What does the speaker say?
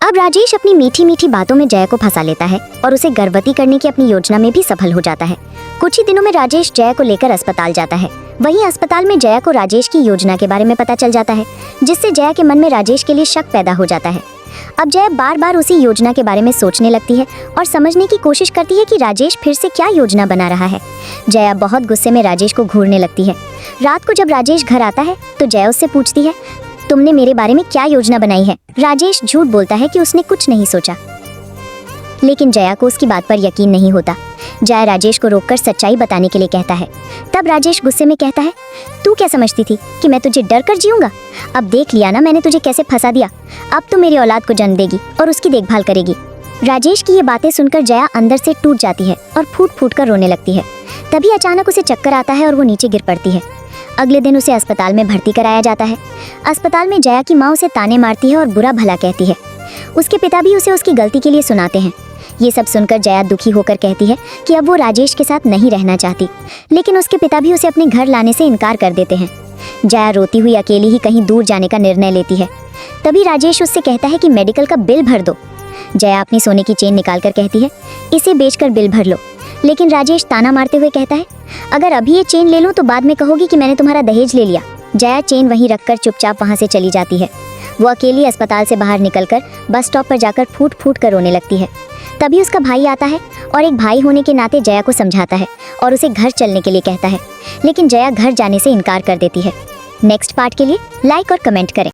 अब राजेश अपनी मीठी मीठी बातों में जया को फंसा लेता है और उसे गर्भवती करने की अपनी योजना में भी सफल हो जाता है। कुछ ही दिनों में राजेश जया को लेकर अस्पताल जाता है। वहीं अस्पताल में जया को राजेश की योजना के बारे में पता चल जाता है, जिससे जया के मन में राजेश के लिए शक पैदा हो जाता है। अब जया बार बार उसी योजना के बारे में सोचने लगती है और समझने की कोशिश करती है कि राजेश फिर से क्या योजना बना रहा है। जया बहुत गुस्से में राजेश को घूरने लगती है। रात को जब राजेश घर आता है तो जया उससे पूछती है, तुमने मेरे बारे में क्या योजना बनाई है? राजेश झूठ बोलता है कि उसने कुछ नहीं सोचा, लेकिन जया को उसकी बात पर यकीन नहीं होता। जया राजेश को रोककर सच्चाई बताने के लिए कहता है। तब राजेश गुस्से में कहता है, तू क्या समझती थी कि मैं तुझे डर कर जीऊंगा? अब देख लिया ना मैंने तुझे कैसे फंसा दिया। अब तो मेरी औलाद को जन्म देगी और उसकी देखभाल करेगी। राजेश की ये बातें सुनकर जया अंदर से टूट जाती है और फूट फूट कर रोने लगती है। तभी अचानक उसे चक्कर आता है और वो नीचे गिर पड़ती है। अगले दिन उसे अस्पताल में भर्ती कराया जाता है। अस्पताल में जया की माँ उसे ताने मारती है और बुरा भला कहती है। उसके पिता भी उसे उसकी गलती के लिए सुनाते हैं। ये सब सुनकर जया दुखी होकर कहती है कि अब वो राजेश के साथ नहीं रहना चाहती, लेकिन उसके पिता भी उसे अपने घर लाने से इनकार कर देते हैं। जया रोती हुई अकेली ही कहीं दूर जाने का निर्णय लेती है। तभी राजेश उससे कहता है कि मेडिकल का बिल भर दो। जया अपनी सोने की चेन निकालकर कहती है, इसे बेचकर बिल भर लो। लेकिन राजेश ताना मारते हुए कहता है, अगर अभी ये चेन ले लूं तो बाद में कहोगी कि मैंने तुम्हारा दहेज ले लिया। जया चेन वहीं रखकर चुपचाप वहां से चली जाती है। वो अकेली अस्पताल से बाहर निकलकर बस स्टॉप पर जाकर फूट फूट कर रोने लगती है। तभी उसका भाई आता है और एक भाई होने के नाते जया को समझाता है और उसे घर चलने के लिए कहता है, लेकिन जया घर जाने से इनकार कर देती है। नेक्स्ट पार्ट के लिए लाइक और कमेंट करें।